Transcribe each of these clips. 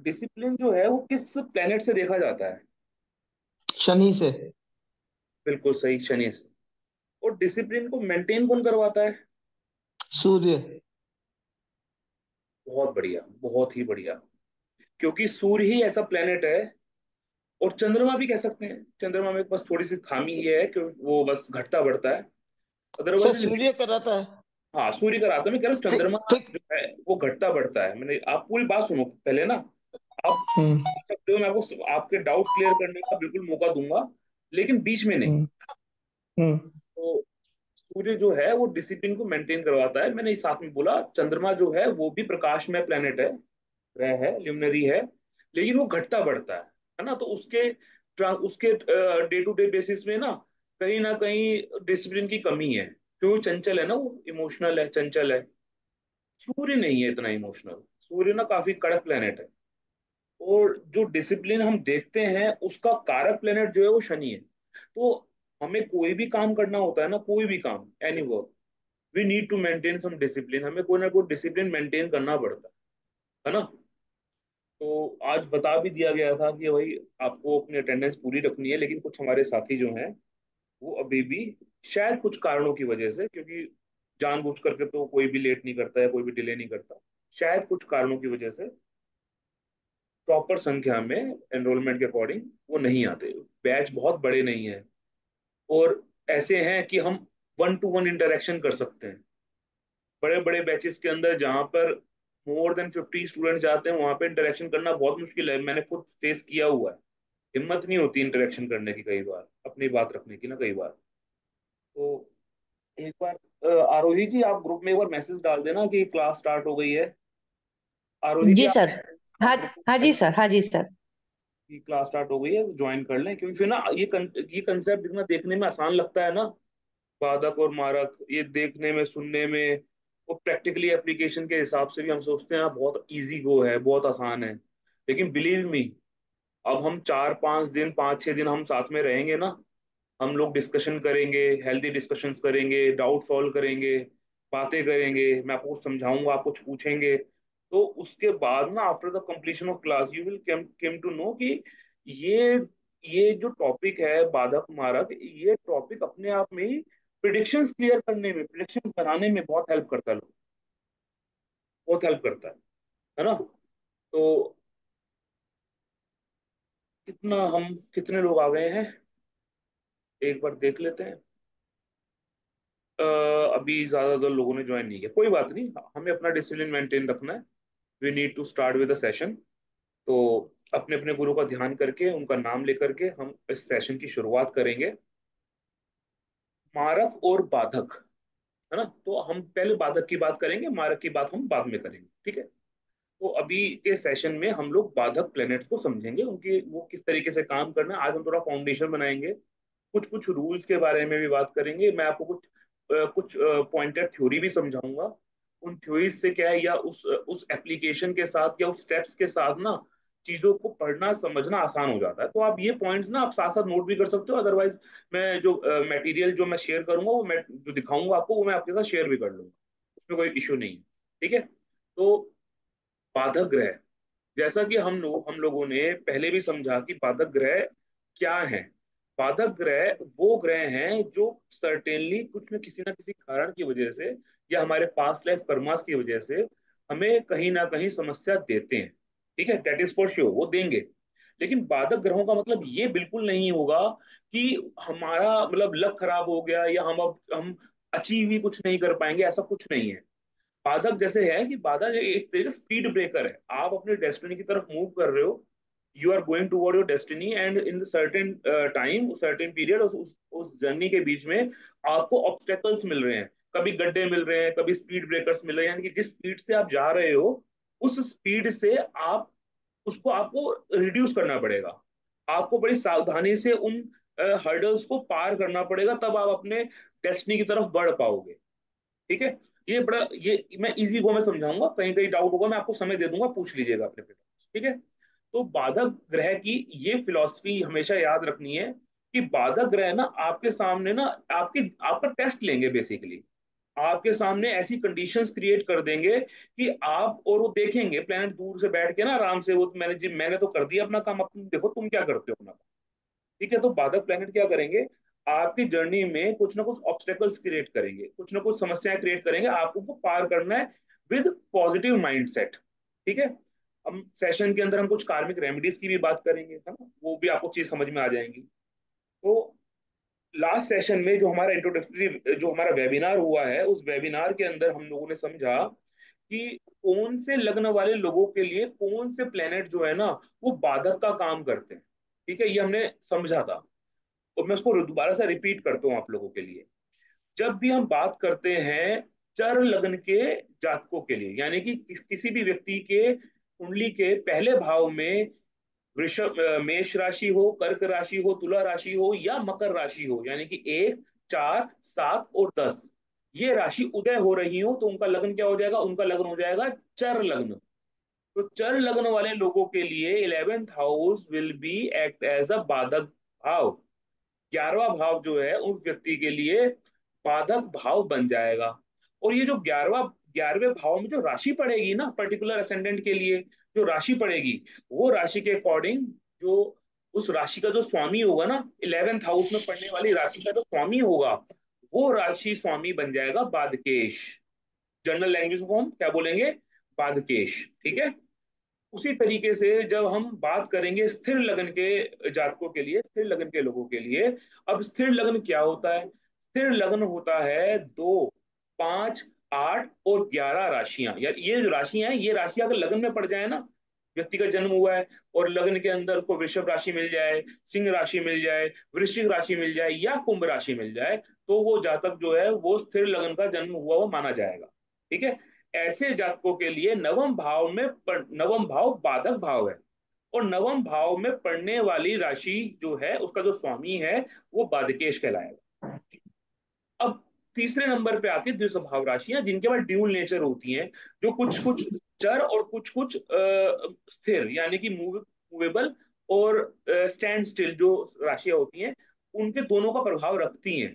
Discipline जो है वो किस प्लेनेट से देखा जाता है? शनि से। बिल्कुल सही, शनि से। और डिसिप्लिन को मेंटेन कौन करवाता है? सूर्य। बहुत बढ़िया, बहुत ही बढ़िया। क्योंकि सूर्य ही ऐसा प्लेनेट है, और चंद्रमा भी कह सकते हैं, चंद्रमा में बस थोड़ी सी खामी ये है कि वो बस घटता बढ़ता है, सर अदरवाइज। सूर्य कराता है। हाँ, सूर्य का रात है, मैं कह रहा हूँ ठीक चंद्रमा ठीक। जो है वो घटता बढ़ता है। मैंने, आप पूरी बात सुनो पहले ना। आप हम्म। पूछ सकते हो, मैं आपको आपके डाउट क्लियर करने का बिल्कुल मौका दूंगा, लेकिन बीच में नहीं। हम्म। हम्म। तो सूर्य जो है वो डिसिप्लिन को मेंटेन करवाता है। मैंने इस साथ में बोला चंद्रमा जो है वो भी प्रकाशमय प्लेनेट है, ग्रह है, ल्यूमिनरी है, लेकिन वो घटता बढ़ता है ना। तो उसके डे टू डे बेसिस में ना कहीं डिसिप्लिन की कमी है, क्योंकि चंचल है ना, वो इमोशनल है, चंचल है। सूर्य नहीं है इतना इमोशनल, सूर्य ना काफी कड़क प्लेनेट है। और जो डिसिप्लिन हम देखते हैं उसका कारक प्लेनेट जो है वो शनि है। तो हमें कोई भी काम करना होता है ना, कोई भी काम, any work, we need to maintain some discipline. हमें कोई ना कोई डिसिप्लिन मेंटेन करना पड़ता है ना। तो आज बता भी दिया गया था कि भाई आपको अपनी अटेंडेंस पूरी रखनी है, लेकिन कुछ हमारे साथी जो हैं वो अभी भी शायद कुछ कारणों की वजह से, क्योंकि जानबूझ करके तो कोई भी लेट नहीं करता है, कोई भी डिले नहीं करता, शायद कुछ कारणों की वजह से प्रॉपर संख्या में एनरोलमेंट के अकॉर्डिंग वो नहीं आते। बैच बहुत बड़े नहीं है, और ऐसे हैं कि हम वन टू वन इंटरेक्शन कर सकते हैं। बड़े बड़े बैचेस के अंदर जहां पर मोर देन 50 स्टूडेंट जाते हैं, वहां पे इंटरेक्शन करना बहुत मुश्किल है, मैंने खुद फेस किया हुआ है। हिम्मत नहीं होती इंटरेक्शन करने की, कई बार अपनी बात रखने की ना, कई बार। तो एक बार आरोही जी, आप ग्रुप में एक बार मैसेज डाल देना कि क्लास स्टार्ट हो गई है। आरोही जी, जी सर। आप हाँ। ग्रुप हाँ में जी सर, हाँ जी सर। कि क्लास स्टार्ट हो गई है, ज्वाइन कर लें, क्योंकि फिर ना ये कंसेप्ट जितना देखने में आसान लगता है ना, बाधक और मारक, ये देखने में, सुनने में, वो प्रैक्टिकली एप्लीकेशन के हिसाब से भी हम सोचते हैं बहुत इजी गो है, बहुत आसान है। लेकिन बिलीव मी, अब हम 4 5 दिन, 5 6 दिन हम साथ में रहेंगे ना, हम लोग डिस्कशन करेंगे, हेल्दी डिस्कशंस करेंगे, डाउट सॉल्व करेंगे, बातें करेंगे, मैं आपको कुछ समझाऊंगा, आप कुछ पूछेंगे। तो उसके बाद ना, after the completion of class, you will came to know कि ये ये जो टॉपिक है बाधक मारक, ये टॉपिक अपने आप में ही प्रिडिक्शंस क्लियर करने में, प्रिडिक्शंस बनाने में बहुत हेल्प करता है लोग, बहुत हेल्प करता है ना। तो कितने लोग आ गए हैं, एक बार देख लेते हैं। अभी ज्यादातर लोगों ने ज्वाइन नहीं किया, कोई बात नहीं, हमें अपना डिसिप्लिन मेंटेन रखना है। We need to start with the session. तो अपने अपने गुरु का ध्यान करके, उनका नाम लेकर के हम इस सेशन की शुरुआत करेंगे। मारक और बाधक, है ना। तो हम पहले बाधक की बात करेंगे, मारक की बात हम बाद में करेंगे, ठीक है। तो अभी के सेशन में हम लोग बाधक प्लैनेट्स को समझेंगे, उनकी वो किस तरीके से काम करना है। आज हम थोड़ा फाउंडेशन बनाएंगे, कुछ कुछ रूल्स के बारे में भी बात करेंगे। मैं आपको कुछ पॉइंटेड थ्योरी भी समझाऊंगा। उन थ्योरीज से क्या है, या उस एप्लीकेशन के साथ या उस स्टेप्स के साथ ना, चीजों को पढ़ना समझना आसान हो जाता है। तो आप ये पॉइंट्स ना आप साथ साथ नोट भी कर सकते हो, अदरवाइज मैं जो मटेरियल जो मैं शेयर करूंगा, वो मैं जो दिखाऊंगा आपको, वो मैं आपके साथ शेयर भी कर लूंगा, उसमें कोई इश्यू नहीं है, ठीक है। तो बाधक ग्रह, जैसा कि हम लोगों ने पहले भी समझा कि बाधक ग्रह क्या है। बाधक ग्रह वो ग्रह हैं जो सर्टेनली कुछ न किसी कारण की वजह से, या हमारे पास्ट लाइफ कर्मास की वजह से, हमें कहीं ना कहीं समस्या देते हैं, ठीक है, डेट इज फॉर श्योर, वो देंगे। लेकिन बाधक ग्रहों का मतलब ये बिल्कुल नहीं होगा कि हमारा मतलब लक खराब हो गया, या हम अचीव ही कुछ नहीं कर पाएंगे, ऐसा कुछ नहीं है। बाधक जैसे है कि बाधक एक तरीके से स्पीड ब्रेकर है, आप अपने डेस्टिनी की तरफ मूव कर रहे हो, you are going toward your destiny, and in certain time, certain period, उस जर्नी के बीच में आपको ऑब्स्टेकल्स मिल रहे हैं, कभी गड्ढे मिल रहे हैं, कभी स्पीड ब्रेकर्स मिल रहे हैं, यानी कि जिस स्पीड से आप जा रहे हो, उस स्पीड से आप उसको आपको रिड्यूस करना पड़ेगा। आपको बड़ी सावधानी से उन हर्डल्स को पार करना पड़ेगा, तब आप अपने डेस्टिनी की तरफ बढ़ पाओगे, ठीक है। ये बड़ा, ये मैं इजी गो में समझाऊंगा, कहीं कहीं डाउट होगा मैं आपको समय दे दूंगा, पूछ लीजिएगा अपने पे, ठीक है। तो बाधक ग्रह की ये फिलॉसफी हमेशा याद रखनी है कि बाधक ग्रह ना आपके सामने ना आपके आपका टेस्ट लेंगे बेसिकली। आपके सामने ऐसी कंडीशंस क्रिएट कर देंगे कि आप और वो देखेंगे प्लेनेट दूर से बैठ के ना आराम से, वो मैंने तो कर दिया अपना काम, अब तुम देखो तुम क्या करते हो अपना काम। ठीक है, तो बाधक प्लेनेट क्या करेंगे, आपकी जर्नी में कुछ ना कुछ ऑब्स्टेकल्स क्रिएट करेंगे, कुछ ना कुछ समस्याएं क्रिएट करेंगे, आपको वो पार करना है विद पॉजिटिव माइंडसेट। ठीक है, हम सेशन के अंदर हम कुछ कार्मिक रेमेडीज की भी बात करेंगे, है ना, वो भी आपको चीज समझ में आ जाएंगी। तो लास्ट सेशन में जो हमारा इंट्रोडक्टरी जो हमारा वेबिनार हुआ है, उस वेबिनार के अंदर हम लोगों ने समझा कि कौन से लग्न वाले लोगों के लिए कौन से प्लेनेट जो है ना वो बाधक का काम करते हैं। ठीक है, ये हमने समझा था, और मैं उसको दोबारा से रिपीट करता हूँ आप लोगों के लिए। जब भी हम बात करते हैं चर लग्न के जातकों के लिए, यानी कि किसी भी व्यक्ति के कुंडली के पहले भाव में वृषभ मेष राशि हो, कर्क राशि हो, तुला राशि हो या मकर राशि हो, यानी कि 1, 4, 7 और 10, ये राशि उदय हो रही हो, तो उनका लग्न क्या हो जाएगा, उनका लग्न हो जाएगा चर लग्न। तो चर लग्न वाले लोगों के लिए 11th house will be act as a badhak bhav. 11वां भाव जो है उस व्यक्ति के लिए बाधक भाव बन जाएगा। और ये जो 11वें भाव में जो राशि पड़ेगी ना पर्टिकुलर असेंडेंट के लिए, जो राशि पड़ेगी, वो राशि के अकॉर्डिंग जो उस राशि का जो स्वामी होगा ना, 11th हाउस में पड़ने वाली राशि का जो स्वामी होगा, वो राशि स्वामी बन जाएगा बाधकेश। जनरल लैंग्वेज को हम क्या बोलेंगे, बाधकेश। ठीक है, उसी तरीके से जब हम बात करेंगे स्थिर लगन के जातकों के लिए, स्थिर लगन के लोगों के लिए, अब स्थिर लगन क्या होता है, स्थिर लगन होता है 2, 5, 8 और 11 राशियां। यार ये जो राशियां हैं, ये राशियां अगर लगन में पड़ जाए ना, व्यक्ति का जन्म हुआ है और लगन के अंदर उसको वृषभ राशि मिल जाए, सिंह राशि मिल जाए, वृश्चिक राशि मिल जाए या कुंभ राशि मिल जाए, तो वो जातक जो है वो स्थिर लगन का जन्म हुआ वो माना जाएगा। ठीक है, ऐसे जातकों के लिए नवम भाव बाधक भाव है, और नवम भाव में पड़ने वाली राशि जो है उसका जो स्वामी है वो बाधकेश कहलाएगा। अब तीसरे नंबर पे आती है द्विस्वभाव राशियां, जिनके पास ड्यूल नेचर होती हैं, जो कुछ कुछ चर और कुछ कुछ स्थिर, यानी कि मूवेबल और स्टैंड स्टिल जो राशियां होती हैं, उनके दोनों का प्रभाव रखती हैं।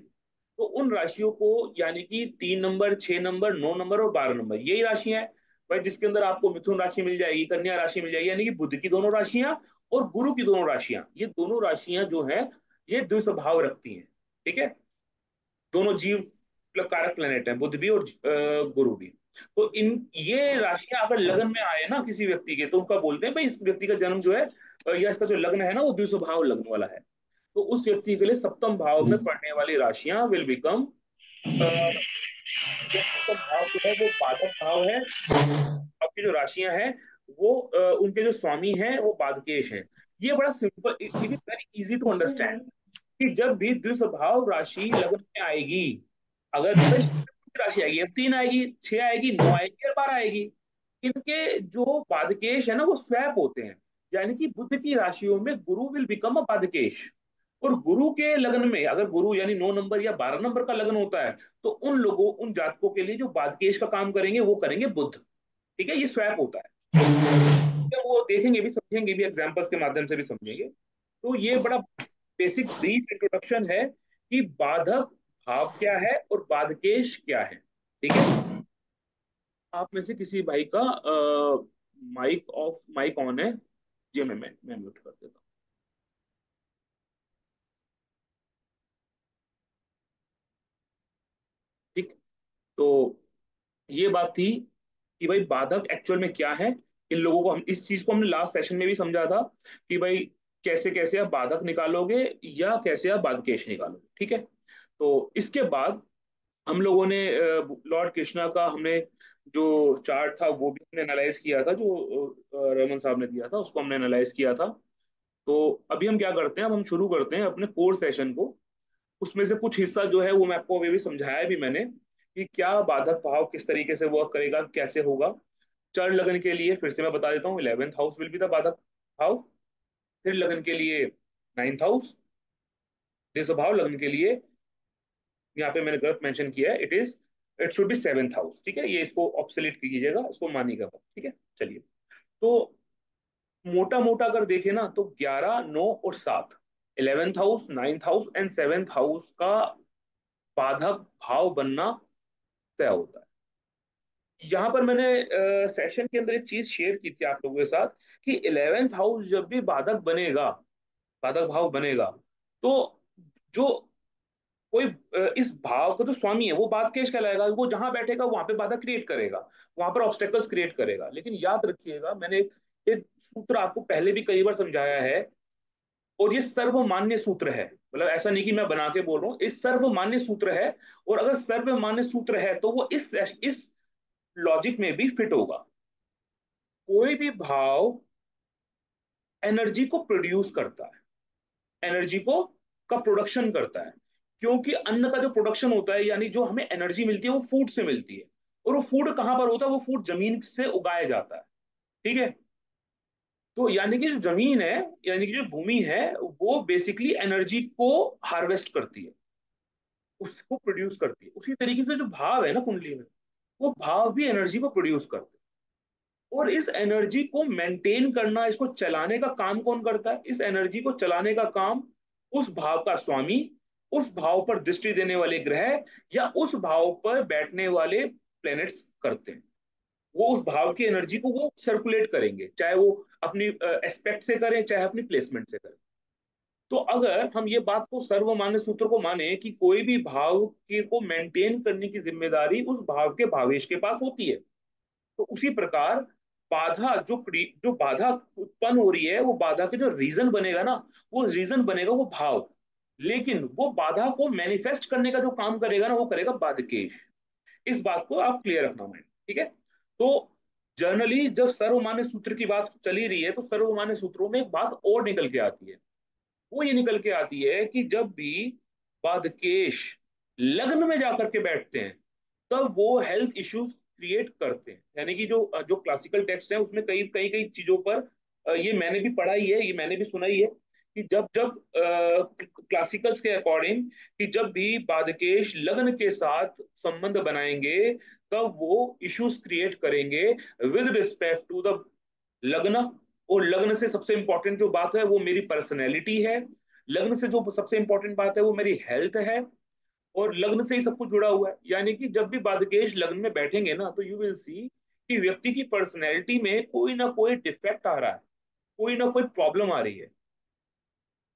तो उन राशियों को, यानी कि 3 नंबर, 6 नंबर, 9 नंबर और 12 नंबर, यही राशियां हैं भाई, जिसके अंदर आपको मिथुन राशि मिल जाएगी, कन्या राशि मिल जाएगी, यानी कि बुध की दोनों राशियां और गुरु की दोनों राशियां, ये दोनों राशियां जो है ये द्विस्वभाव रखती हैं। ठीक है, दोनों जीव कारक प्लेनेट हैं, बुध भी और गुरु भी। तो इन ये राशियां अगर लगन में आए ना किसी व्यक्ति के, तो उनका बोलते हैं भाई इस व्यक्ति का जन्म जो है या इसका जो लग्न है ना वो द्विस्वभाव लग्न वाला है। तो उस व्यक्ति के लिए सप्तम भाव में पड़ने वाली राशियां विल बिकम, ये सप्तम भाव जो है वो बाधक भाव है। आपकी जो राशियां हैं वो उनके जो स्वामी हैं वो बाधकेश हैं। ये बड़ा simple, it is very easy to understand कि जब भी द्विस्वभाव राशि लगन में आएगी, अगर भाई राशि आएगी, अब 3 आएगी, 6 आएगी, 9 आएगी और 12 आएगी, इनके जो पादकेश है ना वो स्वैप होते हैं। यानी कि बुध की राशियों में गुरु विल बिकम अ पादकेश, और गुरु के लगन में अगर गुरु यानी 9 नंबर या 12 नंबर का लगन होता है, तो उन जातकों के लिए जो पादकेश का काम करेंगे वो करेंगे बुध। ठीक है, ये स्वैप होता है, तो वो देखेंगे भी, समझेंगे भी, एग्जाम्पल्स के माध्यम से भी समझेंगे। तो ये बड़ा बेसिक ब्रीफ इंट्रोडक्शन है कि बाधक भाव क्या है और बाधकेश क्या है। ठीक है, आप में से किसी भाई का माइक ऑन है जी, मैं म्यूट कर देता हूँ। ठीक, तो ये बात थी कि भाई बाधक एक्चुअल में क्या है। इन लोगों को हम इस चीज को हमने लास्ट सेशन में भी समझा था कि भाई कैसे कैसे आप बाधक निकालोगे या कैसे आप बाधकेश निकालोगे। ठीक है, तो इसके बाद हम लोगों ने लॉर्ड कृष्णा का हमने जो चार्ट था वो भी हमने एनालाइज किया था, जो रमन साहब ने दिया था उसको हमने एनालाइज किया था। तो अभी हम क्या करते हैं, अब हम शुरू करते हैं अपने कोर सेशन को। उसमें से कुछ हिस्सा जो है वो मैं आपको अभी भी समझाया भी मैंने कि क्या बाधक भाव किस तरीके से वर्क करेगा, कैसे होगा। चर लगन के लिए फिर से मैं बता देता हूँ, 11th house will be the बाधक भाव। फिर लगन के लिए 9th हाउस। स्वभाव लगन के लिए यहाँ पे मैंने गलत मेंशन किया है, it should be 7th house. ठीक है, ये इसको ऑब्सोलीट कीजिएगा, इसको मानिएगा मत। ठीक है, चलिए। तो मोटा मोटा अगर देखें ना तो 11, 9 और 7, 11th house, 9th house and 7th house का बाधक भाव बनना तय होता है। यहाँ पर मैंने सेशन के अंदर एक चीज शेयर की थी आप लोगों के साथ कि 11th हाउस जब भी बाधक बनेगा, बाधक भाव बनेगा, तो जो कोई इस भाव का जो स्वामी है वो बात केश कहलाएगा, वो जहां बैठेगा वहां पे बाधा क्रिएट करेगा, वहां पर ऑब्स्टेकल्स क्रिएट करेगा। लेकिन याद रखिएगा, मैंने एक सूत्र आपको पहले भी कई बार समझाया है, और ये सर्वमान्य सूत्र है, मतलब ऐसा नहीं कि मैं बना के बोल रहा हूँ, इस सर्वमान्य सूत्र है। और अगर सर्वमान्य सूत्र है तो वो इस लॉजिक में भी फिट होगा। कोई भी भाव एनर्जी को प्रोड्यूस करता है, एनर्जी को का प्रोडक्शन करता है, क्योंकि अन्न का जो प्रोडक्शन होता है, यानी जो हमें एनर्जी मिलती है, वो फूड से मिलती है। और वो फूड कहां पर होता है? वो फूड जमीन से उगाया जाता है। ठीक है? तो यानी कि जो जमीन है, यानी कि जो भूमि है, वो बेसिकली एनर्जी को हार्वेस्ट करती है, उसको प्रोड्यूस करती है। उसी तरीके से जो भाव है ना कुंडली में, वो भाव भी एनर्जी को प्रोड्यूस करते हैं। और इस एनर्जी को मेंटेन करना, इसको चलाने का काम कौन करता है? इस एनर्जी को चलाने का काम उस भाव का स्वामी, उस भाव पर दृष्टि देने वाले ग्रह, या उस भाव पर बैठने वाले प्लैनेट्स करते हैं। वो उस भाव की एनर्जी को वो सर्कुलेट करेंगे, चाहे वो अपनी एस्पेक्ट से करें, चाहे अपनी प्लेसमेंट से करें। तो अगर हम ये बात को सर्वमान्य सूत्र को माने कि कोई भी भाव के को मेंटेन करने की जिम्मेदारी उस भाव के भावेश के पास होती है, तो उसी प्रकार बाधा जो बाधा उत्पन्न हो रही है, वो बाधा के जो रीजन बनेगा ना, वो रीजन बनेगा वो भाव। लेकिन वो बाधा को मैनिफेस्ट करने का जो काम करेगा ना, वो करेगा बाधकेश। इस बात को आप क्लियर रखना माइंड। ठीक है? तो जनरली जब सर्वमान्य सूत्र की बात चली रही है, तो सर्वमान्य सूत्रों में एक बात और निकल के आती है। वो ये निकल के आती है कि जब भी बाधकेश लग्न में जाकर के बैठते हैं, तब वो हेल्थ इश्यूज क्रिएट करते हैं। यानी कि जो जो क्लासिकल टेक्स्ट है, उसमें कई कई कई चीजों पर ये मैंने भी पढ़ा ही है, ये मैंने भी सुना ही है कि जब जब क्लासिकल्स के अकॉर्डिंग कि जब भी बाधकेश लग्न के साथ संबंध बनाएंगे, तब वो इश्यूज क्रिएट करेंगे विद रिस्पेक्ट टू द लग्न। और लग्न से सबसे इंपॉर्टेंट जो बात है वो मेरी पर्सनैलिटी है। लग्न से जो सबसे इंपॉर्टेंट बात है वो मेरी हेल्थ है। और लग्न से ही सब कुछ जुड़ा हुआ है। यानी कि जब भी बाधकेश लग्न में बैठेंगे ना, तो यू विल सी कि व्यक्ति की पर्सनैलिटी में कोई ना कोई डिफेक्ट आ रहा है, कोई ना कोई प्रॉब्लम आ रही है।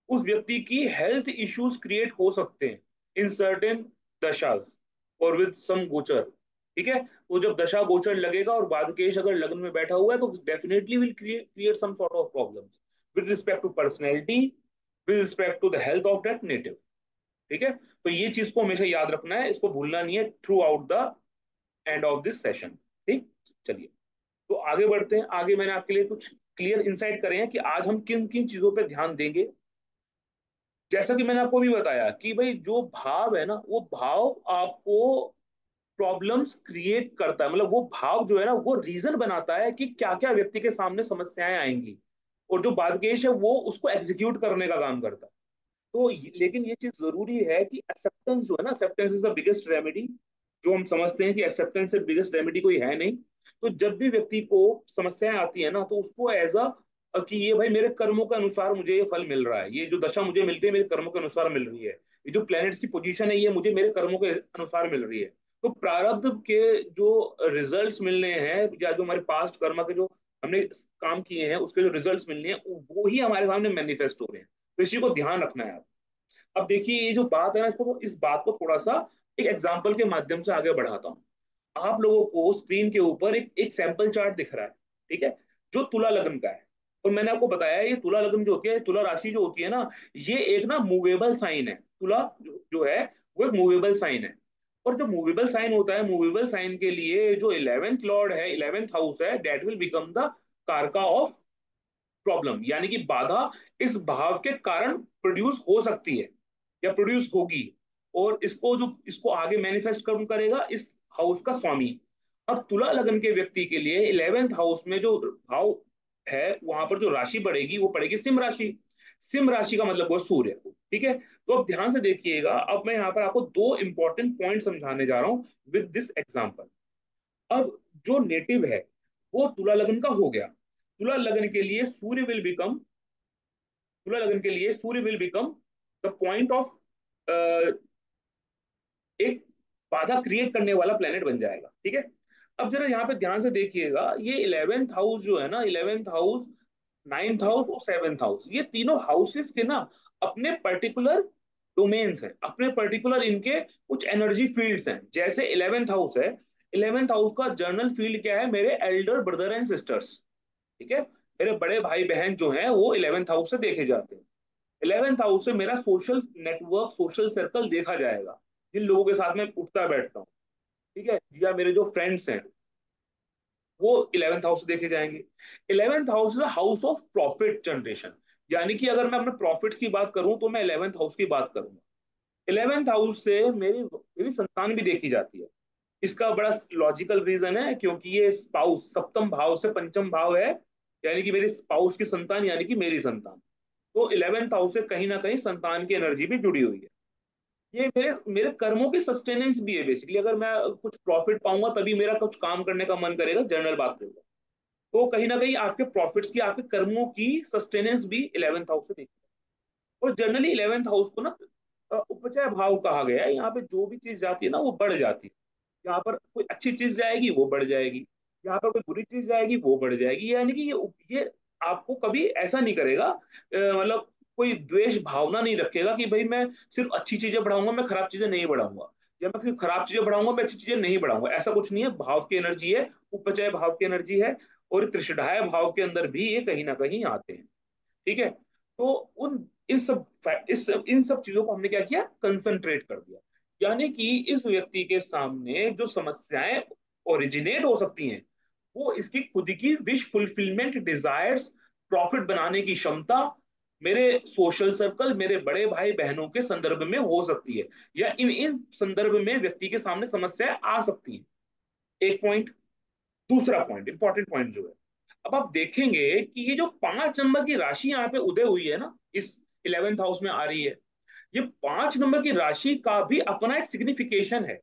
उस व्यक्ति की हेल्थ इश्यूज क्रिएट हो सकते हैं इन सर्टेन दशास और विद सम गोचर। ठीक है? तो जब दशा गोचर लगेगा और बाधकेश अगर लग्न में बैठा हुआ है, तो definitely will create some sort of problems with respect to personality, with respect to the health of that native. ठीक है? तो ये चीज को हमेशा याद रखना है, इसको भूलना नहीं है through out the end of this session. ठीक? चलिए, तो आगे बढ़ते हैं। आगे मैंने आपके लिए कुछ क्लियर इंसाइट करे हैं कि आज हम किन किन चीजों पर ध्यान देंगे। जैसा कि मैंने आपको भी बताया कि भाई जो भाव है ना, वो भाव आपको प्रॉब्लम्स क्रिएट करता है। मतलब वो भाव जो है ना, वो रीजन बनाता है कि क्या क्या व्यक्ति के सामने समस्याएं आएंगी, और जो बादकेश है वो उसको एग्जीक्यूट करने का काम करता है। तो लेकिन ये चीज जरूरी है कि एक्सेप्टेंस जो है ना, acceptance is the biggest remedy. जो हम समझते हैं कि एक्सेप्टेंस से बिगेस्ट रेमेडी कोई है नहीं। तो जब भी व्यक्ति को समस्याएं आती है ना, तो उसको एज अ कि ये भाई मेरे कर्मों के अनुसार मुझे ये फल मिल रहा है, ये जो दशा मुझे मिल रही है मेरे कर्मों के अनुसार मिल रही है, ये जो प्लैनेट्स की पोजीशन है ये मुझे मेरे कर्मों के अनुसार मिल रही है। तो प्रारब्ध के जो रिजल्ट्स मिलने हैं, या जो हमारे पास्ट कर्म के जो हमने काम किए हैं उसके जो रिजल्ट्स मिलने हैं, वो ही हमारे सामने मैनिफेस्ट हो रहे हैं। तो इसी को ध्यान रखना है आप। अब देखिए, ये जो बात है ना, इसको इस बात को थोड़ा सा एक एग्जांपल के माध्यम से आगे बढ़ाता हूँ। आप लोगों को स्क्रीन के ऊपर एक सैंपल चार्ट दिख रहा है। ठीक है? जो तुला लग्न का है। और मैंने आपको बताया, ये तुला लग्न जो होती है, तुला राशि जो होती है ना, ये एक ना मूवेबल साइन है। तुला जो है, वो एक मूवेबल साइन है। और जो मूवेबल साइन होता है, मूवेबल साइन के लिए जो 11th लॉर्ड है, 11th हाउस है, दैट विल बिकम द कारका ऑफ प्रॉब्लम। यानी कि बाधा इस भाव के कारण प्रोड्यूस हो सकती है या प्रोड्यूस होगी। और इसको आगे मैनिफेस्ट करेगा इस हाउस का स्वामी। अब तुला लगन के व्यक्ति के लिए 11th हाउस में जो भाव है, वहां पर जो राशि बढ़ेगी वो पड़ेगी सिंह राशि। सिंह राशि का मतलब वो सूर्य। ठीक है? तो अब ध्यान से देखिएगा, अब मैं यहाँ पर आपको दो इंपॉर्टेंट पॉइंट समझाने जा रहा हूं विद दिस एग्जाम्पल। अब जो नेटिव है वो तुला लगन का हो गया। तुला लगन के लिए सूर्य विल बिकम, तुला लगन के लिए Surya will become the point of एक बाधा क्रिएट करने वाला प्लेनेट बन जाएगा, ठीक है। अब जरा यहाँ पे ध्यान से देखिएगा, ये 11th हाउस जो है ना, 11th हाउस, 9th हाउस और 7th हाउस, ये तीनों हाउसेस के ना अपने पर्टिकुलर डोमेन्स हैं, अपने पर्टिकुलर इनके कुछ एनर्जी फील्ड्स हैं। जैसे 11th हाउस है, 11th हाउस का जर्नल फील्ड क्या है, मेरे एल्डर ब्रदर एंड सिस्टर्स, ठीक है। मेरे बड़े भाई बहन जो हैं वो 11th हाउस से देखे जाते हैं। 11th हाउस से मेरा सोशल नेटवर्क, सोशल सर्कल देखा जाएगा, जिन लोगों के साथ मैं उठता बैठता हूँ, ठीक है, या मेरे जो फ्रेंड्स हैं वो 11th हाउस से देखे जाएंगे। 11th house is house of profit generation, यानी कि अगर मैं अपने प्रॉफिट्स की बात करूं तो मैं 11th हाउस की बात करूंगा। 11th हाउस से मेरी मेरी संतान भी देखी जाती है। इसका बड़ा लॉजिकल रीजन है, क्योंकि ये स्पाउस सप्तम भाव से पंचम भाव है, यानी कि मेरे स्पाउस की संतान, यानी कि मेरी संतान। तो 11th हाउस से कहीं ना कहीं संतान की एनर्जी भी जुड़ी हुई है। ये मेरे मेरे कर्मों की सस्टेनेंस भी है बेसिकली। अगर मैं कुछ प्रॉफिट पाऊंगा तभी मेरा कुछ काम करने का मन करेगा, जनरल बात करूंगा। तो कहीं ना कहीं आपके प्रॉफिट्स की, आपके कर्मों की सस्टेनेंस भी 11th हाउस से देखी है। और जनरली 11th हाउस को ना उपचय भाव कहा गया है। यहाँ पे जो भी चीज जाती है ना वो बढ़ जाती है। यहाँ पर कोई अच्छी चीज जाएगी वो बढ़ जाएगी, यहाँ पर कोई बुरी चीज जाएगी वो बढ़ जाएगी। यानी कि ये आपको कभी ऐसा नहीं करेगा, मतलब कोई द्वेष भावना नहीं रखेगा कि भाई मैं सिर्फ अच्छी चीजें बढ़ाऊंगा, मैं खराब चीजें नहीं बढ़ाऊंगा, या मैं सिर्फ खराब चीजें बढ़ाऊंगा, मैं अच्छी चीजें नहीं बढ़ाऊंगा। ऐसा कुछ नहीं है। भाव की एनर्जी है, उपचय भाव की एनर्जी है, और त्रिषधाय भाव के अंदर भी ये कहीं ना कहीं आते हैं, ठीक है। तो उन इन सब चीजों को हमने क्या किया, कंसंट्रेट कर दिया। यानी कि इस व्यक्ति के सामने जो समस्याएं ओरिजिनेट हो सकती हैं, वो इसकी खुद की विश फुलफिलमेंट, डिजायर्स, प्रॉफिट बनाने की क्षमता, मेरे सोशल सर्कल, मेरे बड़े भाई बहनों के संदर्भ में हो सकती है, या इन इन संदर्भ में व्यक्ति के सामने समस्याएं आ सकती हैं। एक पॉइंट। दूसरा पॉइंट, इंपॉर्टेंट पॉइंट जो है, अब आप देखेंगे कि ये जो 5 नंबर की राशि यहाँ पे उदय हुई है ना, इस 11th हाउस में आ रही है, ये 5 नंबर की राशि का भी अपना एक सिग्निफिकेशन है।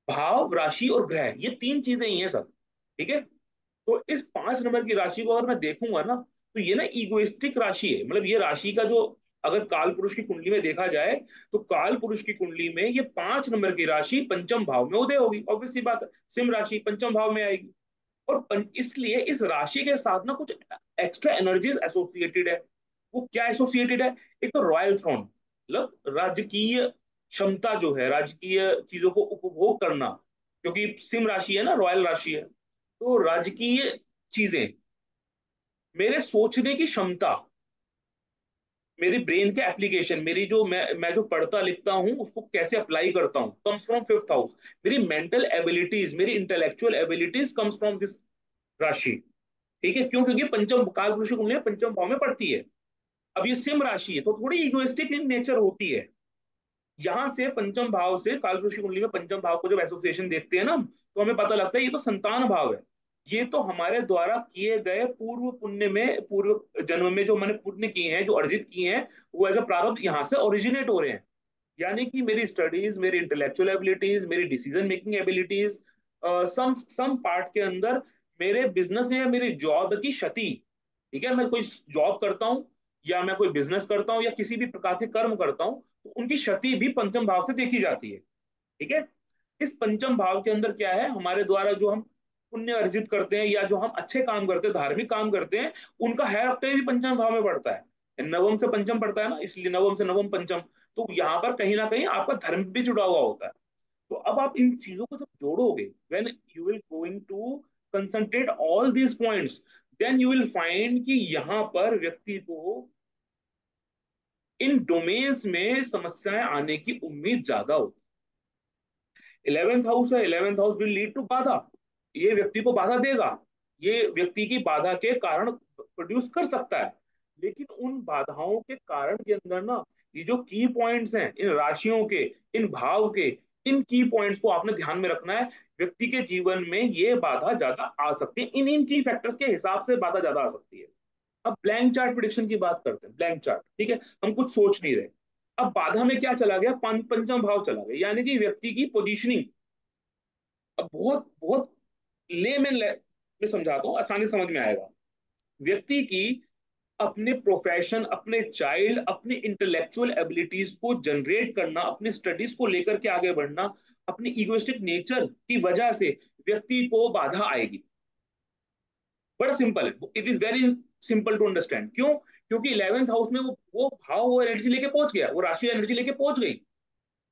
भाव, राशि और ग्रह, ये तीन चीजें ही हैं सब, ठीक है। तो इस 5 नंबर की राशि को अगर मैं देखूंगा ना, तो ये ना इगोइस्टिक राशि है। मतलब ये राशि का जो, अगर काल पुरुष की कुंडली में देखा जाए, तो काल पुरुष की कुंडली में ये 5 नंबर की राशि पंचम भाव में उदय होगी, ऑब्वियस सी बात है, सिंह राशि पंचम भाव में आएगी। और इसलिए इस राशि के साथ ना कुछ एक्स्ट्रा एनर्जीज एसोसिएटेड है। वो क्या एसोसिएटेड है? एक तो रॉयल थ्रोन, मतलब राजकीय क्षमता जो है, राजकीय चीजों को उपभोग करना, क्योंकि सिंह राशि है ना, रॉयल राशि है। तो राजकीय चीजें, मेरे सोचने की क्षमता, मेरे ब्रेन के एप्लीकेशन, मेरी जो मैं जो पढ़ता लिखता हूँ उसको कैसे अप्लाई करता हूँ, कम्स फ्रॉम 5th हाउस। मेरी मेंटल एबिलिटीज, मेरी intellectual abilities comes from this राशि, ठीक है। क्यों? क्योंकि पंचम काल पुरुष की कुंडली में पंचम भाव में पड़ती है। अब ये सिंह राशि है तो थोड़ी इगोइस्टिक इन नेचर होती है। यहां से पंचम भाव से काल पुरुष की कुंडली में पंचम भाव को जब एसोसिएशन देखते हैं ना, तो हमें पता लगता है ये तो संतान भाव है। ये तो हमारे द्वारा किए गए पूर्व पुण्य में, पूर्व जन्म में जो मैंने पुण्य किए हैं, जो अर्जित किए हैं, वो एज अ प्रारब्ध यहाँ से ओरिजिनेट हो रहे हैं। यानी कि मेरी स्टडीज, मेरी इंटेलेक्चुअल एबिलिटीज, मेरी decision making abilities, some part के अंदर मेरे बिजनेस या मेरी जॉब की क्षति, ठीक है, मैं कोई जॉब करता हूँ या मैं कोई बिजनेस करता हूँ या किसी भी प्रकार के कर्म करता हूँ, तो उनकी क्षति भी पंचम भाव से देखी जाती है, ठीक है। इस पंचम भाव के अंदर क्या है, हमारे द्वारा जो हम पुण्य अर्जित करते हैं या जो हम अच्छे काम करते हैं, धार्मिक काम करते हैं, उनका है हफ्ते भी पंचम भाव में पड़ता है। नवम से पंचम पड़ता है ना, इसलिए नवम से नवम पंचम। तो यहाँ पर कहीं ना कहीं आपका धर्म भी जुड़ा हुआ होता है। तो अब आप इन चीजों को जब जोड़ोगे, when you will going to concentrate all these points, then you will find कि यहाँ पर व्यक्ति को इन डोमेन्स में समस्याएं आने की उम्मीद ज्यादा होती है। 11th हाउस है, 11th house will lead to बाधा। ये व्यक्ति को बाधा देगा, ये व्यक्ति की बाधा के कारण प्रोड्यूस कर सकता है। लेकिन उन बाधाओं के कारण के अंदर ना, ये जो की पॉइंट्स हैं इन राशियों के, इन भाव के, इन की पॉइंट्स को आपने ध्यान में रखना है। व्यक्ति के जीवन में ये बाधा ज्यादा आ सकती है, इन इन की फैक्टर्स के हिसाब से बाधा ज्यादा आ सकती है। अब ब्लैंक चार्ट प्रिडिक्शन की बात करते हैं, ब्लैंक चार्ट, ठीक है, हम कुछ सोच नहीं रहे। अब बाधा में क्या चला गया, पंचम भाव चला गया, यानी कि व्यक्ति की पोजीशनिंग। अब बहुत बहुत ले में समझाता हूँ, आसानी से समझ में आएगा। व्यक्ति की अपने प्रोफेशन, अपने चाइल्ड, अपने इंटेलेक्चुअल एबिलिटीज को जनरेट करना, अपनी स्टडीज को लेकर के आगे बढ़ना, अपनी इगोइस्टिक नेचर की वजह से व्यक्ति को बाधा आएगी। बड़ा सिंपल है, it is very simple to understand. क्यों? क्योंकि 11th हाउस में वो भाव, वो एनर्जी लेके पहुंच गया, वो राशि एनर्जी लेके पहुंच गई।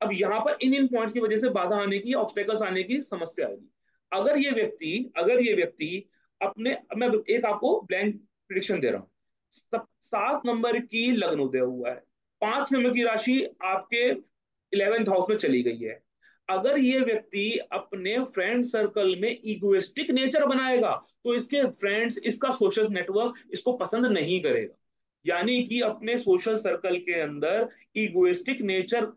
अब यहाँ पर इन इन पॉइंट्स की वजह से बाधा आने की, ऑब्स्टेकल्स आने की समस्या आएगी। अगर ये व्यक्ति अपने, मैं एक आपको ब्लैंक प्रिडिक्शन दे रहा हूँ। 7 नंबर की लग्न उदय हुआ है, 5 नंबर की राशि आपके 11th हाउस में चली गई है। अगर ये व्यक्ति अपने फ्रेंड सर्कल में इगोइस्टिक नेचर बनाएगा, तो इसके फ्रेंड्स, इसका सोशल नेटवर्क इसको पसंद नहीं करेगा। यानी कि अपने सोशल सर्कल के अंदर इगोइस्टिक नेचर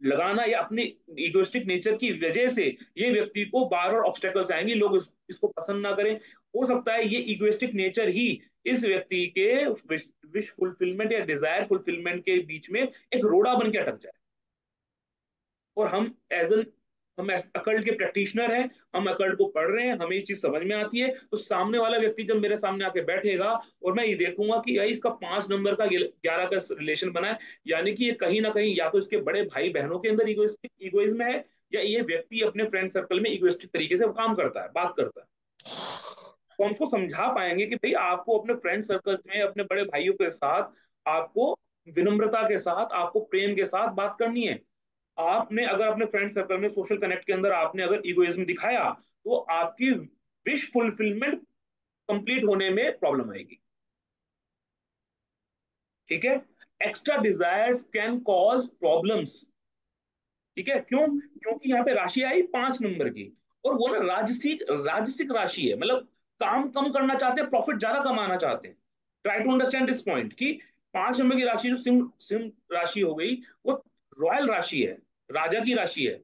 लगाना, या अपनी इगोइस्टिक नेचर की वजह से ये व्यक्ति को बार बार ऑब्स्टेकल्स आएंगे, लोग इसको पसंद ना करें। हो सकता है ये इगोइस्टिक नेचर ही इस व्यक्ति के विश फुलफिलमेंट या डिजायर फुलफिलमेंट के बीच में एक रोड़ा बन के अटक जाए। और हम अकल्ट के प्रैक्टिशनर हैं, हम अकल्ट को पढ़ रहे हैं, हमें ये चीज समझ में आती है। तो सामने वाला व्यक्ति जब मेरे सामने आके बैठेगा और मैं ये देखूंगा कि यार इसका 5 नंबर का 11 का रिलेशन बना है, यानी कि ये कहीं ना कहीं या तो इसके बड़े भाई बहनों के अंदर इगोइज्म है, या ये व्यक्ति अपने फ्रेंड सर्कल में इगोइस्टिक तरीके से काम करता है, बात करता है। तो हम उसको समझा पाएंगे कि भाई आपको अपने फ्रेंड सर्कल्स में, अपने बड़े भाइयों के साथ आपको विनम्रता के साथ, आपको प्रेम के साथ बात करनी है। आपने अगर अपने फ्रेंड सर्कल में, सोशल कनेक्ट के अंदर आपने अगर इगोइज्म दिखाया, तो आपकी विश फुलफिलमेंट कंप्लीट होने में प्रॉब्लम आएगी। ठीक है? Extra desires can cause problems. ठीक है? क्यों? क्योंकि यहाँ पे राशि आई 5 नंबर की, और वो ना राजसिक राजसिक राशि है, मतलब काम कम करना चाहते हैं, प्रॉफिट ज्यादा कमाना चाहते हैं। Try to understand this point कि 5 नंबर की राशि जो सिंह सिंह राशि हो गई, वो रॉयल राशि है, राजा की राशि है।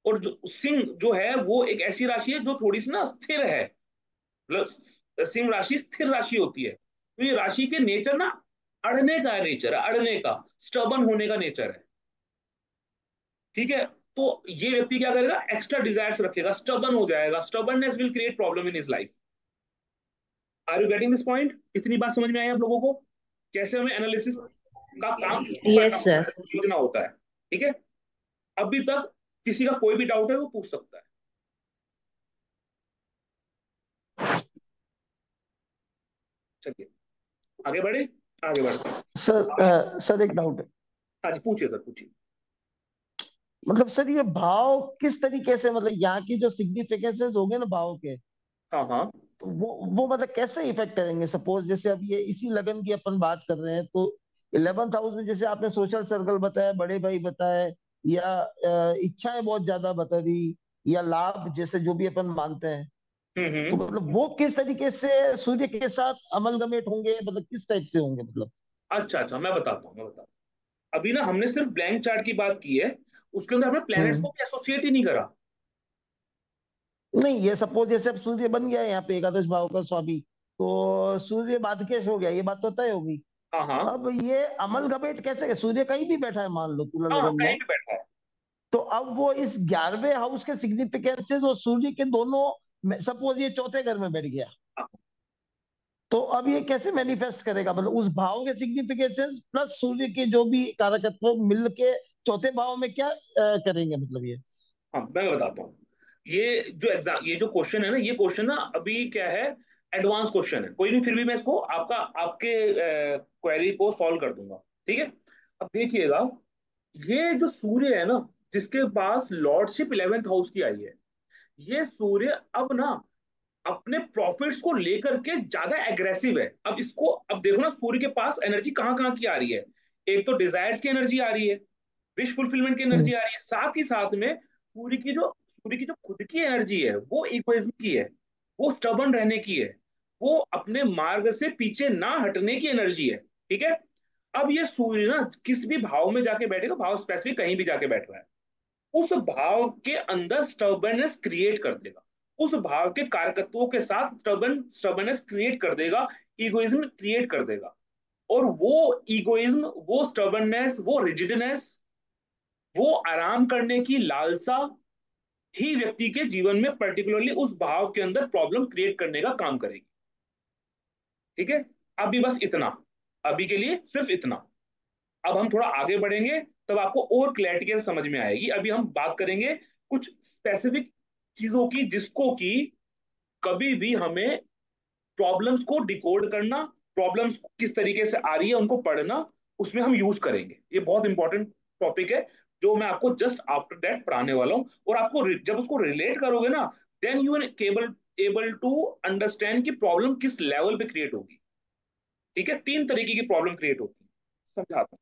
और जो सिंह जो है वो एक ऐसी राशि है जो थोड़ी सी ना स्थिर है, मतलब सिंह राशि स्थिर राशि होती है। तो ये राशि के नेचर ना अड़ने का नेचर है, अड़ने का, स्टबन होने का नेचर है। ठीक है? तो ये व्यक्ति क्या करेगा, एक्स्ट्रा डिजायर्स रखेगा, स्टबन हो जाएगा, stubbornness will create problem in his life. Are you getting this point? इतनी बात समझ में आई आप लोगों को? कैसे हमें एनालिसिस का काम करना यस होता सर। है, समझना होता है। ठीक है? अभी तक किसी का कोई भी डाउट है वो पूछ सकता है। चलिए आगे बढ़े, आगे बढ़ते हैं। सर सर एक डाउट है। हाँ जी, पूछिए सर, पूछिए। मतलब सर ये भाव किस तरीके से, मतलब यहाँ की जो सिग्निफिकेंसेस होंगे ना भाव के, हाँ हाँ। तो वो मतलब कैसे इफेक्ट करेंगे? सपोज जैसे अब ये इसी लगन की अपन बात कर रहे हैं, तो 11th हाउस में जैसे आपने सोशल सर्कल बताया, बड़े भाई बताए, या इच्छाएं बहुत ज्यादा बता दी, या लाभ जैसे जो भी अपन मानते हैं, तो हम्म। मतलब वो किस तरीके से सूर्य के साथ अमलगमेट होंगे, मतलब किस टाइप से होंगे मतलब? अच्छा अच्छा, मैं बताता हूँ। अभी ना हमने सिर्फ ब्लैंक चार्ट की बात की है, उसके अंदर हमने प्लैनेट्स को हम्म। भी एसोसिएट ही नहीं करा। नहीं, ये सपोज जैसे अब सूर्य बन गया है यहाँ पे एकादश भाव का स्वामी, तो सूर्य बाधकेश हो गया, ये बात तो तय होगी। हाँ हाँ। अब ये अमल गमेट कैसे, सूर्य कहीं भी बैठा है मान लो तुला हाँ लगन कहीं में, भी बैठा है। तो अब वो इस 11वें हाउस के सिग्निफिकेंसेस और सूर्य के दोनों, सपोज ये चौथे घर में बैठ गया, हाँ, तो अब ये कैसे मैनिफेस्ट करेगा? मतलब उस भाव के सिग्निफिकेंसेस प्लस सूर्य के जो भी कारकत्व मिल के चौथे भाव में क्या करेंगे मतलब ये? हाँ, मैं बताता हूँ। ये जो क्वेश्चन है ना, ये क्वेश्चन ना अभी क्या है, एडवांस क्वेश्चन है। कोई नहीं, फिर भी मैं इसको आपके क्वेरी को सॉल्व कर दूंगा। ठीक है? अब देखिएगा, ये जो सूर्य है ना, जिसके पास लॉर्डशिप 11th हाउस की आई है, ये सूर्य अब ना अपने प्रॉफिट्स को लेकर के ज्यादा एग्रेसिव है। अब देखो ना, सूर्य के पास एनर्जी कहाँ कहाँ की आ रही है। एक तो डिजायर्स की एनर्जी आ रही है, विश फुलफिलमेंट की हम्म। एनर्जी आ रही है, साथ ही साथ में सूर्य की जो खुद की एनर्जी है वो इगोइज्म की है, वो स्टबन रहने की है, वो अपने मार्ग से पीछे ना हटने की एनर्जी है। ठीक है? अब ये सूर्य ना किस भी भाव में जाके बैठेगा, भाव स्पेसिफिक कहीं भी जाके बैठ रहा है, उस भाव के अंदर स्टर्बनेस क्रिएट कर देगा, उस भाव के कारकत्वों के साथ स्टर्बनेस क्रिएट कर देगा, इगोइज्म क्रिएट कर देगा। और वो इगोइज्म, वो स्टर्बननेस, वो रिजिडनेस, वो आराम करने की लालसा ही व्यक्ति के जीवन में पर्टिकुलरली उस भाव के अंदर प्रॉब्लम क्रिएट करने का काम करेगी। ठीक है? अभी बस इतना, अभी के लिए सिर्फ इतना। अब हम थोड़ा आगे बढ़ेंगे तब आपको और क्लैरिटी के समझ में आएगी। अभी हम बात करेंगे कुछ स्पेसिफिक चीजों की, जिसको कि कभी भी हमें प्रॉब्लम्स को डिकोड करना, प्रॉब्लम्स किस तरीके से आ रही है उनको पढ़ना, उसमें हम यूज करेंगे। ये बहुत इंपॉर्टेंट टॉपिक है जो मैं आपको जस्ट आफ्टर दैट पढ़ाने वाला हूँ। और आपको जब उसको रिलेट करोगे ना, then you are able able to understand कि प्रॉब्लम किस लेवल पे क्रिएट होगी। ठीक है, तीन तरीके की प्रॉब्लम क्रिएट होती है, समझाता हूँ।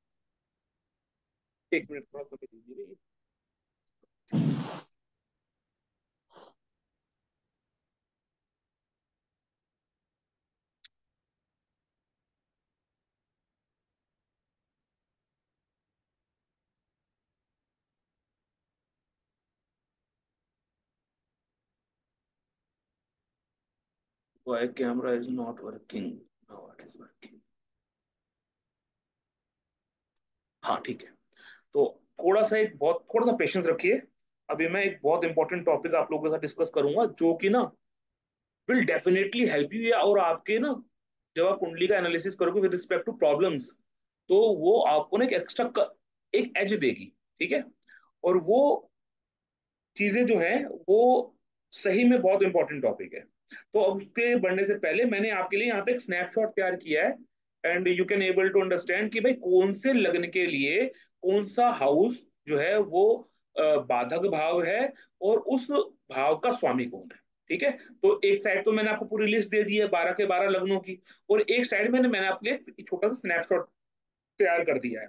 एक मिनट थोड़ा सा दीजिए। Why camera is not working? Now it is working. हाँ ठीक है। तो थोड़ा सा पेशेंस रखिए। अभी मैं एक बहुत इंपॉर्टेंट टॉपिक आप लोगों के साथ डिस्कस करूंगा, जो कि ना विल डेफिनेटली हेल्प यू, और आपके ना जब आप कुंडली का एनालिसिस करोगे विद रिस्पेक्ट टू प्रॉब्लम्स, तो वो आपको ना एक एक्स्ट्रा एक एज देगी। ठीक है, और वो चीजें जो है वो सही में बहुत इंपॉर्टेंट टॉपिक है। तो अब उसके बढ़ने से पहले मैंने आपके लिए यहाँ पे एक स्नैपशॉट तैयार किया है, and you can able to understand कि भाई कौन से लग्न के लिए कौन सा हाउस जो है वो बाधक भाव है, और उस भाव का स्वामी कौन है। ठीक है, तो एक साइड तो मैंने आपको पूरी लिस्ट दे दी है 12 के 12 लग्नों की, और एक साइड मैंने आपके लिए एक छोटा सा स्नैपशॉट तैयार कर दिया है।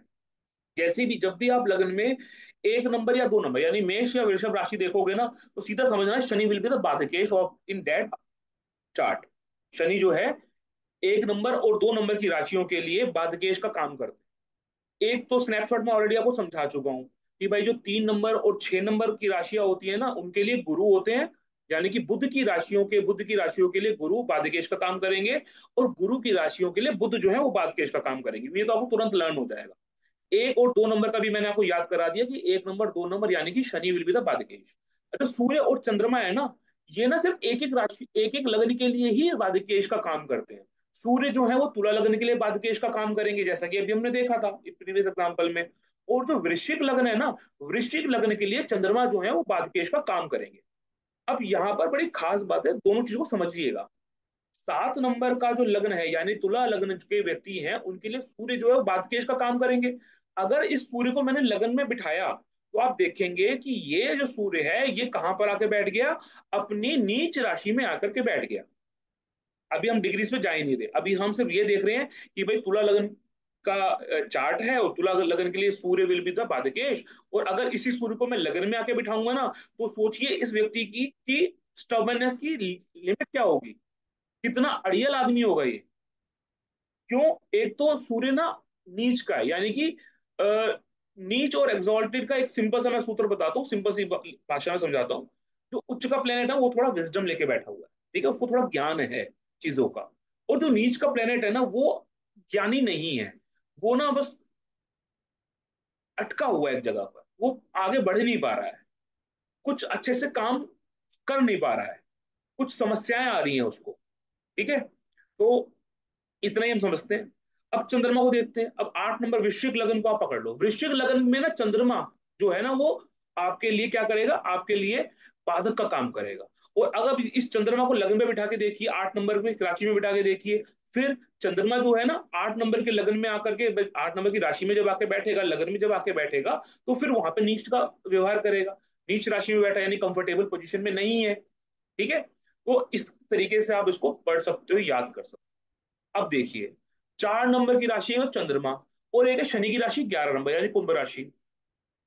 जैसे भी जब भी आप लगन में एक नंबर या दो नंबर यानी मेष या वृषभ राशि देखोगे ना, तो सीधा समझना शनि विल बी द बाधकेश of in that chart. Shani जो है एक नंबर और दो नंबर की राशियों के लिए बाधकेश का काम करते हैं। एक तो स्नैपशॉट में ऑलरेडी आपको समझा चुका हूं कि भाई जो 3 नंबर और 6 नंबर की राशियां होती है ना, उनके लिए गुरु होते हैं, यानी कि बुध की राशियों के लिए गुरु बाधकेश का काम करेंगे, और गुरु की राशियों के लिए बुध जो है वो बाधकेश का काम करेंगे। ये तो आपको तुरंत लर्न हो जाएगा। एक और दो नंबर का भी मैंने आपको याद करा दिया कि एक नंबर दो नंबर यानी कि शनि विल बी द बाधिकेश। अच्छा, सूर्य और चंद्रमा है ना, ये ना सिर्फ एक एक राशि एक एक लग्न के लिए ही बाधिकेश का काम करते हैं। सूर्य जो है वो तुला लग्न के लिए बाधिकेश का काम करेंगे, जैसा कि अभी हमने देखा था प्रीवियस एग्जाम्पल में। और जो वृश्चिक लग्न है ना, वृश्चिक लग्न के लिए चंद्रमा जो है वो बाधिकेश का काम करेंगे। अब यहाँ पर बड़ी खास बात है, दोनों चीजों को समझिएगा। 7 नंबर का जो लग्न है यानी तुला लग्न के व्यक्ति हैं, उनके लिए सूर्य जो है वो बातकेश का काम करेंगे। अगर इस सूर्य को मैंने लगन में बिठाया, तो आप देखेंगे कि ये जो सूर्य है ये कहां पर आके बैठ गया, अपनी नीच राशि में आकर के बैठ गया। अभी हम डिग्रीज पे जा ही नहीं रहे, अभी हम सिर्फ ये देख रहे हैं कि भाई तुला लगन का चार्ट है, और तुला लगन के लिए सूर्य विल बी द बाधकेश। और अगर इसी सूर्य को मैं लगन में आके बिठाऊंगा ना, तो सोचिए इस व्यक्ति की स्टबर्नेस की लिमिट क्या होगी, कितना अड़ियल आदमी होगा ये। क्यों? एक तो सूर्य ना नीच का है, यानी कि नीच और एक्सॉल्टेड का एक सिंपल सा मैं सूत्र बताता हूँ, सिंपल सी भाषा में समझाता हूँ। जो उच्च का प्लेनेट है वो थोड़ा विजडम लेके बैठा हुआ है, ठीक है, उसको थोड़ा ज्ञान है चीजों का। और जो नीच का प्लेनेट है ना, वो ज्ञानी नहीं है, वो ना बस अटका हुआ है एक जगह पर, वो आगे बढ़ नहीं पा रहा है, कुछ अच्छे से काम कर नहीं पा रहा है, कुछ समस्याएं आ रही हैं उसको। ठीक है, तो इतना ही हम समझते हैं। अब चंद्रमा को देखते हैं। अब 8 नंबर वृश्चिक लगन को आप पकड़ लो। वृश्चिक लगन में ना चंद्रमा जो है ना वो आपके लिए क्या करेगा, आपके लिए बाधक का काम करेगा। और अगर इस चंद्रमा को लगन में बिठा के देखिए, 8 नंबर में राशि में बिठा के देखिए, फिर चंद्रमा जो है ना 8 नंबर के लगन में आकर के 8 नंबर की राशि में जब आके बैठेगा, लगन में जब आके बैठेगा, तो फिर वहां पे नीच का व्यवहार करेगा। नीच राशि में बैठा यानी कंफर्टेबल पोजीशन में नहीं है। ठीक है, तो इस तरीके से आप इसको पढ़ सकते हो, याद कर सकते हो। अब देखिए, 4 नंबर की राशि है चंद्रमा, और एक है शनि की राशि 11 नंबर यानी कुंभ राशि।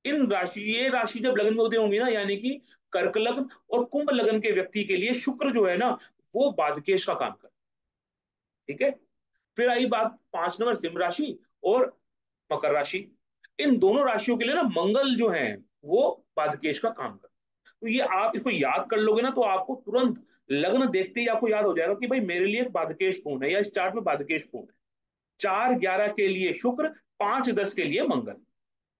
इन राशि ये राशि जब लगन में उदय होंगी ना, यानी कि कर्क लग्न और कुंभ लगन के व्यक्ति के लिए शुक्र जो है ना वो बाधकेश का काम कर। ठीक है, फिर आई बात 5 नंबर सिंह राशि और मकर राशि। इन दोनों राशियों के लिए ना मंगल जो है वो बाधकेश का काम कर। तो ये आप इसको याद कर लोगे ना, तो आपको तुरंत लग्न देखते ही आपको याद हो जाएगा कि भाई मेरे लिए बाधकेश कौन है, या इस चार्ट में बाधकेश कौन है। 4 11 के लिए शुक्र, 5 10 के लिए मंगल,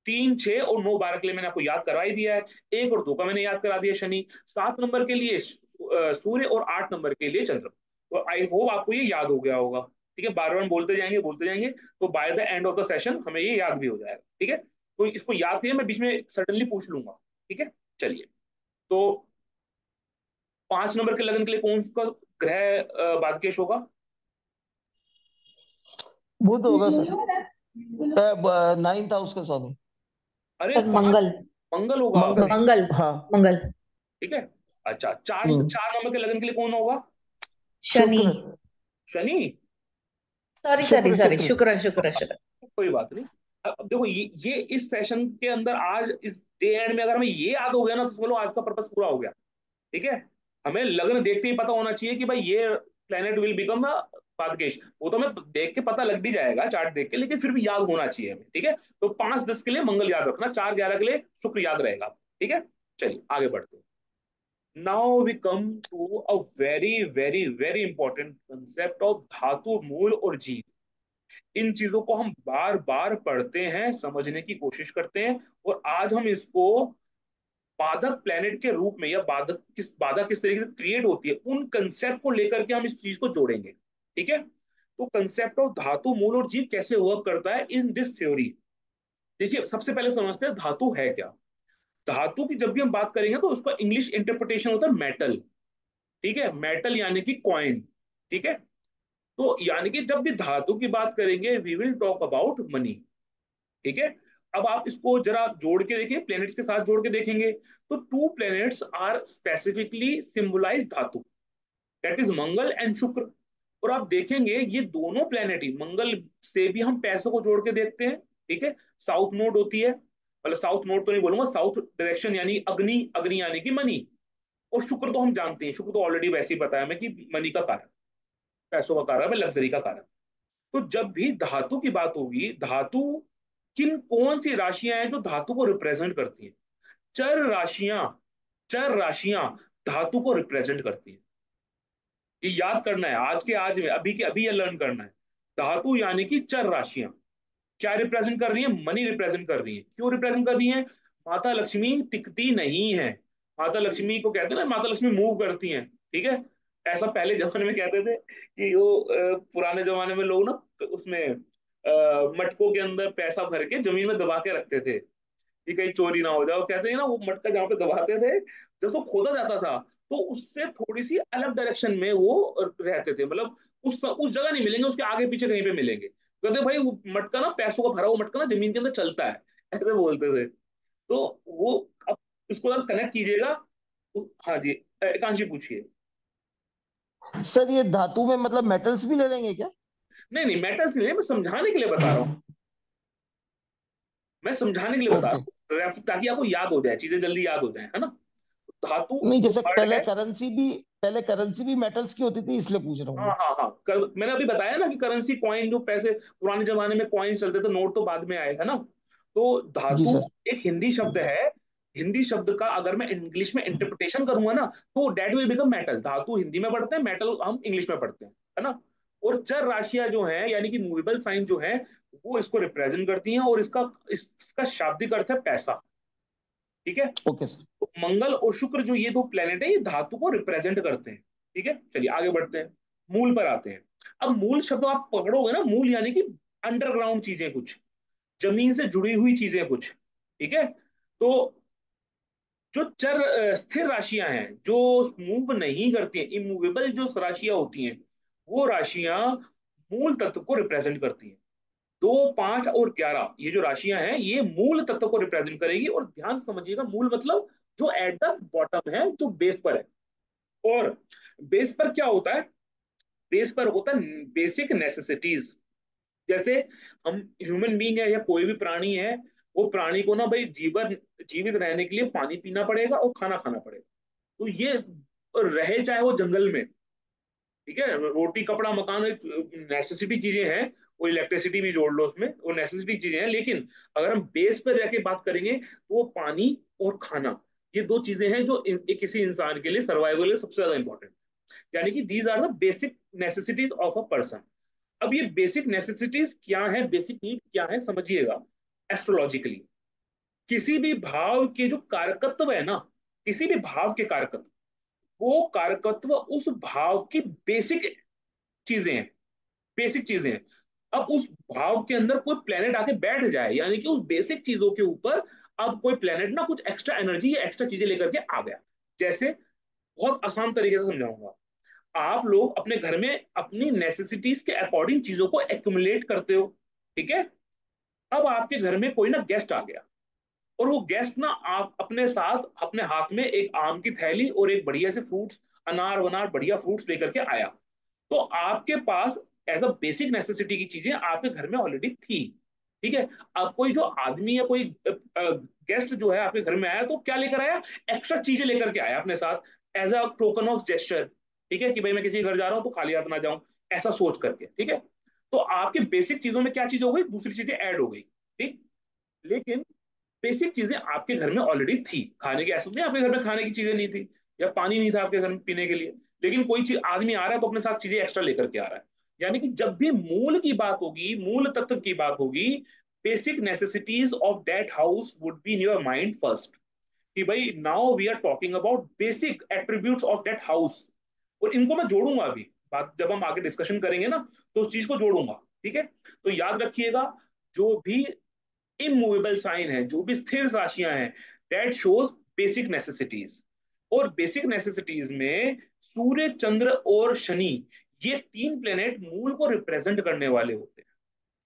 3 6 और 9 12 के लिए मैंने आपको याद करवा ही दिया है। एक और दो का मैंने याद करा दिया शनि, 7 नंबर के लिए सूर्य, और 8 नंबर के लिए चंद्रमा। तो आई होप आपको ये याद हो गया होगा। ठीक है, बार बार बोलते जाएंगे, तो by the end of the session हमें ये याद भी हो जाएगा। ठीक है, तो इसको याद करिए, मैं बीच में सडनली पूछ लूंगा। ठीक है, चलिए। तो 5 नंबर के लगन के लिए कौन सा ग्रह बाधकेश होगा? बुध होगा सर। नाइन्थ हाउस का, स्वामी। अरे सर पांच, मंगल। मंगल होगा। मंगल। मंगल। हाँ। मंगल। ठीक है। अच्छा, चार हम्म। 4 नंबर के लगन के लिए कौन होगा? शनि। शुक्र। शनि। सॉरी सॉरी शुक्र सॉरी, शुक्र। शुक्र शुक्र शुक्र। कोई बात नहीं। अब देखो, ये इस सेशन के अंदर आज इस डे एंड में अगर हमें ये याद हो गया ना, तो समझ लो आज का पर्पस पूरा हो गया। ठीक है, हमें लग्न देखते ही पता होना चाहिए कि भाई ये प्लेनेट विल बिकम द पादकेश। वो तो हमें देख के पता लग भी जाएगा, चार्ट देख के, लेकिन फिर भी याद होना चाहिए हमें। ठीक है, तो 5-10 के लिए मंगल याद रखना, 4-11 के लिए शुक्र याद रहेगा। ठीक है, चलिए आगे बढ़ते हैं। Now we come to a very very very important concept of dhatu, मूल और जीव। इन चीजों को हम बार बार पढ़ते हैं, समझने की कोशिश करते हैं, और आज हम इसको बाधक प्लेनेट के रूप में, या बाधा किस तरीके से क्रिएट होती है, उन कंसेप्ट को लेकर के हम इस चीज को जोड़ेंगे। ठीक है, तो कंसेप्ट ऑफ धातु, मूल और जीव कैसे वर्क करता है इन दिस थ्योरी। देखिए, सबसे पहले समझते हैं धातु है क्या। धातु की जब भी हम बात करेंगे तो उसका इंग्लिश इंटरप्रिटेशन होता है मेटल। ठीक है, मेटल यानी कि कॉइन। ठीक है, तो यानी कि जब भी धातु की बात करेंगे we will talk about money. ठीक है, अब आप इसको जरा जोड़ के देखें, प्लैनेट्स के साथ जोड़ के देखेंगे, तो 2 प्लैनेट्स आर स्पेसिफिकली सिंबलाइज धातु, दैट इज मंगल एंड शुक्र। और आप देखेंगे ये दोनों प्लैनेट ही, मंगल से भी हम पैसों को जोड़ के देखते हैं। ठीक है, साउथ नोड होती है, मतलब साउथ नोड तो नहीं बोलूंगा, साउथ डायरेक्शन यानी अग्नि, अग्नि यानी कि मनी। और शुक्र तो हम जानते हैं, शुक्र तो ऑलरेडी वैसे ही बताया मैं कि मनी का कारक, पैसों का कारक है, लग्जरी का कारक। तो जब भी धातु की बात होगी, धातु किन कौन सी राशियां हैं जो धातु को रिप्रेजेंट करती हैं? चर राशियां, चर राशियां धातु को रिप्रेजेंट करती हैं। ये याद करना है, आज के आज में, अभी के अभी ये लर्न करना है। धातु यानी कि चर राशियां क्या रिप्रेजेंट कर रही है? मनी रिप्रेजेंट कर रही है। क्यों रिप्रेजेंट कर रही है? माता लक्ष्मी टिकती नहीं है। माता लक्ष्मी को कहते हैं ना, माता लक्ष्मी मूव करती हैं। ठीक है, ऐसा पहले जमाने में कहते थे कि वो पुराने जमाने में लोग ना उसमें मटकों के अंदर पैसा भर के जमीन में दबा के रखते थे कि कहीं चोरी ना हो जाए। वो कहते हैं ना, वो मटका जहाँ पे दबाते थे, जब उसको खोदा जाता था तो उससे थोड़ी सी अलग डायरेक्शन में वो रहते थे, मतलब उस जगह नहीं मिलेंगे, उसके आगे पीछे कहीं पे मिलेंगे। कहते भाई वो मटका ना, पैसों का भरा हुआ मटका ना जमीन के अंदर चलता है, ऐसे बोलते थे। तो वो, अब इसको अगर कनेक्ट कीजिएगा हाँ जी, एकांशी पूछिए। सर ये धातु में मतलब मेटल्स भी ले लेंगे क्या? नहीं नहीं, मेटल्स नहीं है, मैं समझाने के लिए बता रहा हूँ, मैं समझाने के लिए बता ओके। रहा हूँ, ताकि आपको याद हो जाए, चीजें जल्दी याद हो जाए, है ना। धातु नहीं, जो जैसे वर्ड है, पहले करेंसी भी मेटल्स की होती थी, इसलिए पूछ रहा हूँ हाँ मैं। हाँ हाँ, मैंने अभी बताया ना कि करेंसी कॉइन, जो पैसे पुराने जमाने में कॉइन चलते थे, नोट तो बाद में आए, है ना। तो जी धातु सर। एक हिंदी शब्द है। हिंदी शब्द का अगर मैं इंग्लिश में इंटरप्रिटेशन करूंगा ना, तो डेट विल बिकम मेटल। धातु हिंदी में पढ़ते हैं, मेटल हम इंग्लिश में पढ़ते हैं, है ना। और चर राशियां जो है, यानी कि मूवेबल साइन जो है, वो इसको रिप्रेजेंट करती हैं, और इसका शाब्दिक अर्थ है पैसा। ठीक है, ओके सर। तो मंगल और शुक्र जो ये 2 प्लेनेट है, ये धातु को रिप्रेजेंट करते हैं। ठीक है, चलिए आगे बढ़ते हैं, मूल पर आते हैं। अब मूल शब्द आप पकड़ोगे ना, मूल यानी कि अंडरग्राउंड चीजें कुछ, जमीन से जुड़ी हुई चीजें कुछ। ठीक है, तो जो स्थिर राशियां हैं, जो मूव नहीं करती हैं, इमूवेबल जो राशियां होती हैं, वो राशियां मूल तत्व को रिप्रेजेंट करती हैं। 2, 5 और 11 ये जो राशियां हैं, ये मूल तत्व को रिप्रेजेंट करेगी। और ध्यान से समझिएगा, मूल मतलब जो एट द बॉटम है, जो बेस पर है। और बेस पर क्या होता है? बेस पर होता है बेसिक नेसेसिटीज। जैसे हम ह्यूमन बींग है या कोई भी प्राणी है, वो प्राणी को ना भाई जीवन जीवित रहने के लिए पानी पीना पड़ेगा और खाना खाना पड़ेगा। तो ये रहे चाहे वो जंगल में, ठीक है, रोटी कपड़ा मकान एक नेसेसिटी चीजें हैं, वो इलेक्ट्रिसिटी भी जोड़ लो उसमें, वो नेसेसिटी चीजें हैं। लेकिन अगर हम बेस पर रह के बात करेंगे, तो वो पानी और खाना, ये 2 चीजें हैं जो किसी इंसान के लिए सर्वाइवल के लिए सबसे ज्यादा इंपॉर्टेंट, यानी कि these are the basic necessities of a person. अब ये बेसिक नेसेसिटीज क्या है, बेसिक नीड क्या है, समझिएगा। एस्ट्रोलॉजिकली किसी भी भाव के जो कारकत्व है ना, किसी भी भाव के कारकत्व, वो कारकत्व उस भाव की बेसिक चीजें हैं। बेसिक चीजें हैं। अब उस भाव के अंदर कोई प्लेनेट आके बैठ जाए, यानी कि उस बेसिक चीजों के ऊपर अब कोई प्लेनेट ना कुछ एक्स्ट्रा एनर्जी या एक्स्ट्रा चीजें लेकर के आ गया। जैसे बहुत आसान तरीके से समझाऊंगा। आप लोग अपने घर में अपनी नेसेसिटीज के अकॉर्डिंग चीजों को एक्यूमुलेट करते हो, ठीक है। अब आपके घर में कोई ना गेस्ट आ गया, और वो गेस्ट ना आप अपने साथ अपने हाथ में एक आम की थैली और एक बढ़िया से फ्रूट्स, अनार वनार बढ़िया फ्रूट्स लेकर के आया। तो आपके पास एज अ बेसिक नेसेसिटी की चीजें आपके घर में ऑलरेडी थी, ठीक है। अब कोई जो आदमी या कोई गेस्ट जो है आपके घर में आया, तो क्या लेकर आया? एक्स्ट्रा चीजें लेकर के आया अपने साथ as a token of gesture, ठीक है, कि भाई मैं किसी के घर जा रहा हूं तो खाली हाथ ना जाऊं, ऐसा सोच करके, ठीक है। तो आपके बेसिक चीजों में क्या चीज हो गई? दूसरी चीजें ऐड हो गई, ठीक। लेकिन बेसिक चीजें आपके घर में ऑलरेडी थी, खाने की, ऐसा नहीं आपके घर में खाने की चीजें नहीं थी या पानी नहीं था आपके घर में पीने के लिए, लेकिन कोई चीज आदमी आ रहा है तो अपने साथ चीजें एक्स्ट्रा लेकर के आ रहा है। यानी कि जब भी मूल की बात होगी, मूल तत्व की बात होगी, basic necessities of that house would be in your mind first, कि भाई now we are talking about basic attributes of that house. और इनको मैं जोड़ूंगा अभी, बात जब हम आगे डिस्कशन करेंगे ना, तो उस चीज को जोड़ूंगा, ठीक है। तो याद रखिएगा, जो भी इमूवेबल साइन है, जो भी स्थिर राशियां हैं, दैट शोज बेसिक नेसेसिटीज। और बेसिक नेसेसिटीज में सूर्य, चंद्र और शनि, ये तीन प्लेनेट मूल को रिप्रेजेंट करने वाले होते हैं।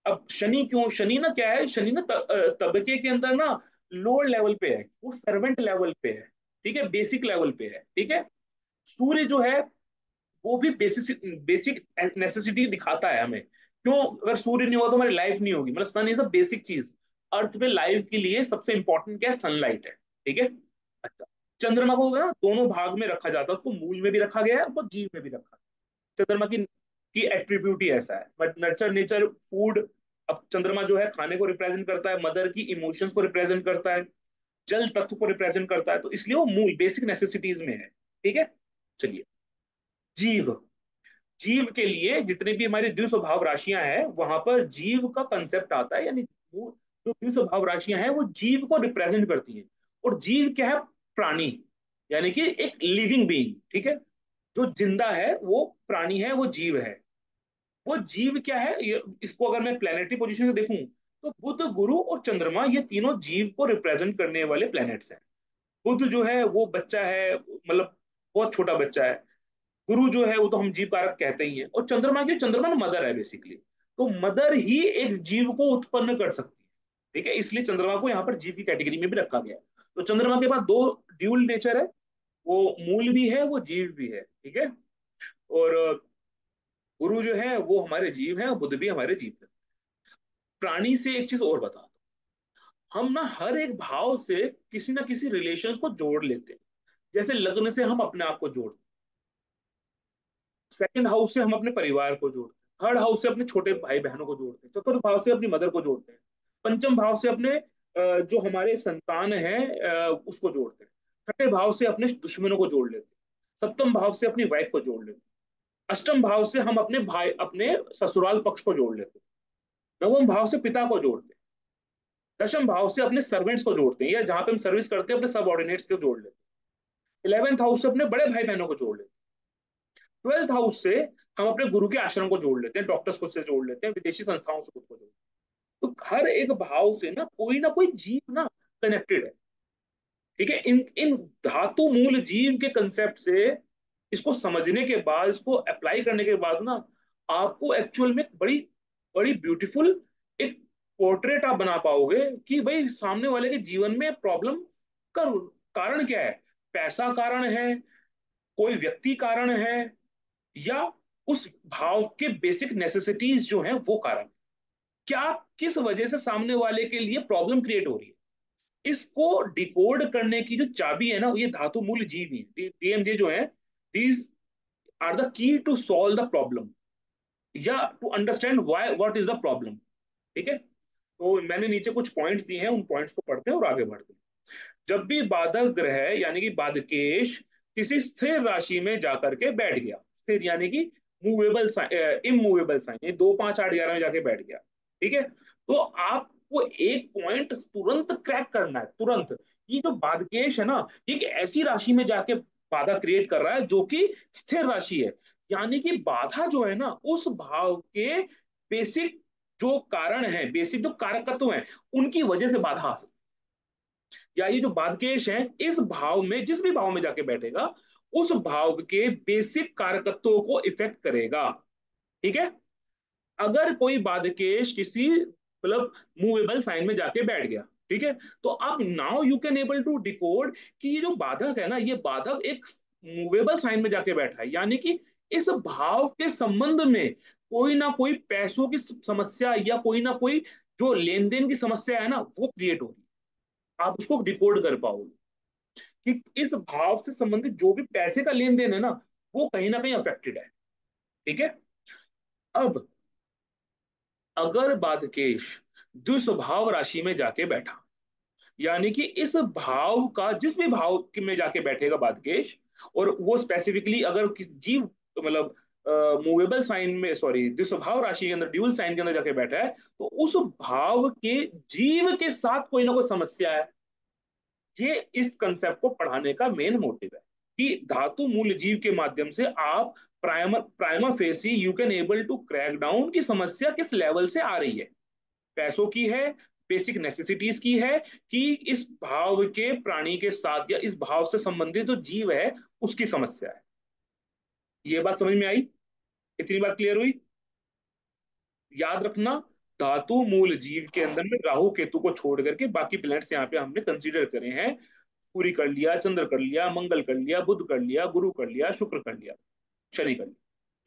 अब शनि क्यों? शनि ना क्या है, शनि ना तबके के अंदर ना लोअर लेवल पे है, वो सर्वेंट लेवल पे है, ठीक है, बेसिक लेवल पे है, ठीक है। सूर्य जो है वो भी बेसिक बेसिक नेसेसिटी दिखाता है हमें। क्यों? अगर सूर्य नहीं होगा तो हमारी लाइफ नहीं होगी, मतलब सन इज अ बेसिक चीज। अर्थ पे लाइफ के लिए सबसे इंपॉर्टेंट क्या है? सनलाइट है, ठीक है। अच्छा, चंद्रमा को ना दोनों भाग में रखा जाता है, उसको मूल में भी रखा गया है, उसको जीव में भी रखा है। चंद्रमा की एट्रीब्यूट ही ऐसा है, बट नर्चर नेचर फूड। अब चंद्रमा जो है खाने को रिप्रेजेंट करता है, मदर की इमोशंस को रिप्रेजेंट करता है, जल तत्व को रिप्रेजेंट करता है, तो इसलिए वो मूल बेसिक नेसेसिटीज में है, ठीक है। चलिए, जीव। जीव के लिए जितने भी हमारी द्विस्वभाव राशियां हैं, वहां पर जीव का कंसेप्ट आता है, यानी वो जो द्विस्वभाव राशियां हैं वो जीव को रिप्रेजेंट करती हैं। और जीव क्या है? प्राणी, यानी कि एक लिविंग बीइंग, ठीक है। जो जिंदा है वो प्राणी है, वो जीव है। वो जीव क्या है? इसको अगर मैं प्लेनेटरी पोजीशन से देखूं, तो बुध, गुरु और चंद्रमा, ये तीनों जीव को रिप्रेजेंट करने वाले प्लैनेट्स हैं। बुध जो है वो बच्चा है, मतलब बहुत छोटा बच्चा है। गुरु जो है वो तो हम जीव कारक कहते ही हैं, और चंद्रमा की, चंद्रमा ना मदर है बेसिकली। तो मदर ही एक जीव को उत्पन्न कर सकती है, ठीक है, इसलिए चंद्रमा को यहाँ पर जीव की कैटेगरी में भी रखा गया है। तो चंद्रमा के पास दो ड्यूल नेचर है, वो मूल भी है, वो जीव भी है, ठीक है। और गुरु जो है वो हमारे जीव है, बुध भी हमारे जीव है। प्राणी से एक चीज और बता, हम ना हर एक भाव से किसी ना किसी रिलेशन को जोड़ लेते हैं। जैसे लग्न से हम अपने आप को जोड़ते हैं, सेकंड हाउस से हम अपने परिवार को जोड़ते हैं, थर्ड हाउस से अपने छोटे भाई बहनों को जोड़ते हैं, चतुर्थ भाव से अपनी मदर को जोड़ते हैं, पंचम भाव से अपने जो हमारे संतान है उसको जोड़ते हैं, छठे भाव से अपने दुश्मनों को जोड़ लेते हैं, सप्तम भाव से अपनी वाइफ को जोड़ लेते हैं, अष्टम भाव से हम अपने भाई, अपने ससुराल पक्ष को जोड़ लेते हैं, नवम भाव से पिता को जोड़ते हैं, दशम भाव से अपने सर्वेंट्स को जोड़ते हैं, या जहां पे हम सर्विस करते हैं अपने सब ऑर्डिनेट्स को जोड़ लेते हैं, इलेवेंथ हाउस से अपने बड़े भाई बहनों को जोड़ लेते हैं, ट्वेल्थ हाउस से हम अपने गुरु के आश्रम को जोड़ लेते हैं, डॉक्टर्स को से जोड़ लेते हैं, विदेशी संस्थाओं से खुद को जोड़ लेते हैं। तो हर एक भाव से ना कोई जीव ना कनेक्टेड है, ठीक है। इन इन धातु मूल जीव के कंसेप्ट से इसको समझने के बाद, इसको अप्लाई करने के बाद ना, आपको एक्चुअल में बड़ी बड़ी ब्यूटीफुल एक पोर्ट्रेट आप बना पाओगे कि भाई सामने वाले के जीवन में प्रॉब्लम का कारण क्या है। पैसा कारण है, कोई व्यक्ति कारण है, या उस भाव के बेसिक नेसेसिटीज जो हैं वो कारण, क्या किस वजह से सामने वाले के लिए प्रॉब्लम क्रिएट हो रही है। इसको डिकोड करने की जो चाबी है ना, ये धातु मूल जीव ही है, डीएमजे जो है। These are the key to solve the problem, या to understand why what is the problem, ठीक है। तो मैंने नीचे कुछ पॉइंट्स दिए हैं, उन पॉइंट्स को पढ़ते हैं और आगे बढ़ते हैं। जब भी बाधक ग्रह यानी कि बाधकेश किसी स्थिर राशि में जाकर के बैठ गया, स्थिर यानी कि मूवेबल इमूवेबल साइन, ये 2 5 8 11 में जाके बैठ गया, ठीक है। तो आपको एक पॉइंट तुरंत क्रैक करना है, तुरंत। ये जो बाधकेश है ना, ये एक ऐसी राशि में जाके बाधा क्रिएट कर रहा है जो कि स्थिर राशि है। यानी कि बाधा जो है ना उस भाव के बेसिक जो कारण है, बेसिक जो कारकत्व हैं, उनकी वजह से बाधा आ सकती है। या ये जो बाधकेश है इस भाव में, जिस भी भाव में जाके बैठेगा, उस भाव के बेसिक कारकत्वों को इफेक्ट करेगा। ठीक है। अगर कोई बाधकेश किसी मतलब मूवेबल साइन में जाके बैठ गया, ठीक है, तो अब now you can able to decode कि ये जो बाधक है ना, ये बाधक एक मूवेबल साइन में जाके बैठा है, यानी कि इस भाव के संबंध में कोई ना कोई पैसों की समस्या या कोई ना कोई जो लेन देन की समस्या है ना वो क्रिएट होगी। आप उसको डिकोड कर पाओगे कि इस भाव से संबंधित जो भी पैसे का लेन देन है ना वो कहीं ना कहीं अफेक्टेड है। ठीक है। अब अगर बाधकेश द्विस्वभाव राशि में जाके बैठा, यानी कि इस भाव का जिस भी भाव में जाके बैठेगा बाधकेश, और वो स्पेसिफिकली अगर किस जीव मतलब मूवेबल साइन में, सॉरी, द्विस्वभाव राशि के अंदर, ड्यूल साइन के अंदर जाके बैठा है, तो उस भाव के जीव के साथ कोई ना कोई समस्या है। ये इस कंसेप्ट को पढ़ाने का मेन मोटिव है कि धातु मूल जीव के माध्यम से आप prima facie you can able to crack down की समस्या किस लेवल से आ रही है। पैसों की है, बेसिक नेसेसिटीज की है, कि इस भाव के प्राणी के साथ या इस भाव से संबंधित जो जीव है उसकी समस्या है। ये बात समझ में आई? इतनी बात क्लियर हुई? याद रखना, धातु मूल जीव के अंदर में राहु केतु को छोड़ करके बाकी प्लैनेट्स यहाँ पे हमने कंसीडर करे हैं। पूरी कर लिया, चंद्र कर लिया, मंगल कर लिया, बुध कर लिया, गुरु कर लिया, शुक्र कर लिया, शनि कर लिया।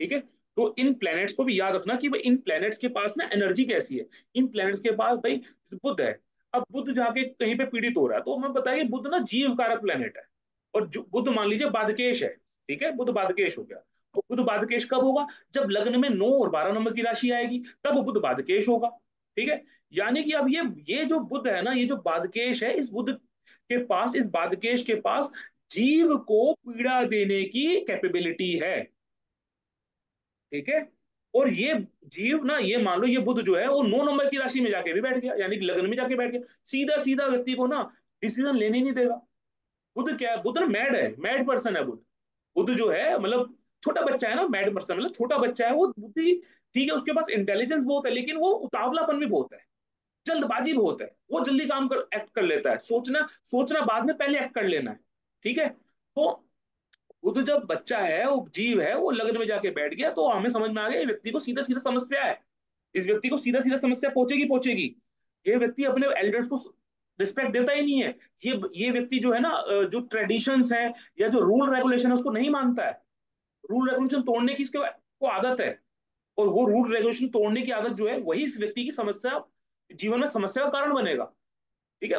ठीक है। तो इन प्लैनेट्स को भी याद रखना कि भाई इन प्लैनेट्स के पास ना एनर्जी कैसी है। इन प्लैनेट्स के पास भाई बुध है। अब बुध जाके कहीं पे पीड़ित हो रहा है तो हमें बताइए, बुध ना जीव कारक प्लैनेट है, और बुध मान लीजिए बाधकेश है। ठीक है, बुध बाधकेश हो गया। तो बुध बाधकेश कब होगा? जब लग्न में 9 और 12 नंबर की राशि आएगी तब बुध बाधकेश होगा। ठीक है। यानी कि अब ये जो बुध है ना, ये जो बाधकेश है, इस बुध के पास, इस बाधकेश के पास जीव को पीड़ा देने की कैपेबिलिटी है। ठीक है। और ये जीव ना, ये मान लो ये बुध जो है वो 9 नंबर की राशि में जाके भी बैठ गया, यानी कि लग्न में जाके बैठ गया, सीधा सीधा व्यक्ति को ना डिसीजन लेने नहीं देगा। बुध क्या है? बुध ना मैड है, मैड पर्सन है बुध। बुध जो है मतलब छोटा बच्चा है ना, मैड पर्सन मतलब छोटा बच्चा है वो, बुद्धि ठीक है, उसके पास इंटेलिजेंस बहुत है, लेकिन वो उतावलापन भी बहुत है, जल्दबाजी बहुत है, वो जल्दी काम कर एक्ट कर लेता है, सोचना सोचना बाद में, पहले एक्ट कर लेना है। ठीक है। तो वो तो जब बच्चा है, वो जीव है, वो लग्न में जाके बैठ गया, तो हमें समझ में आ गया ये व्यक्ति को सीधा सीधा समस्या है। इस व्यक्ति को सीधा सीधा समस्या पहुंचेगी पहुंचेगी। ये व्यक्ति अपने एल्डर्स को रिस्पेक्ट देता ही नहीं है। ये व्यक्ति जो है ना, जो ट्रेडिशंस है या जो रूल रेगुलेशन है उसको नहीं मानता है। रूल रेगुलेशन तोड़ने की इसको को आदत है, और वो रूल रेगुलेशन तोड़ने की आदत जो है वही इस व्यक्ति की समस्या, जीवन में समस्या का कारण बनेगा। ठीक है।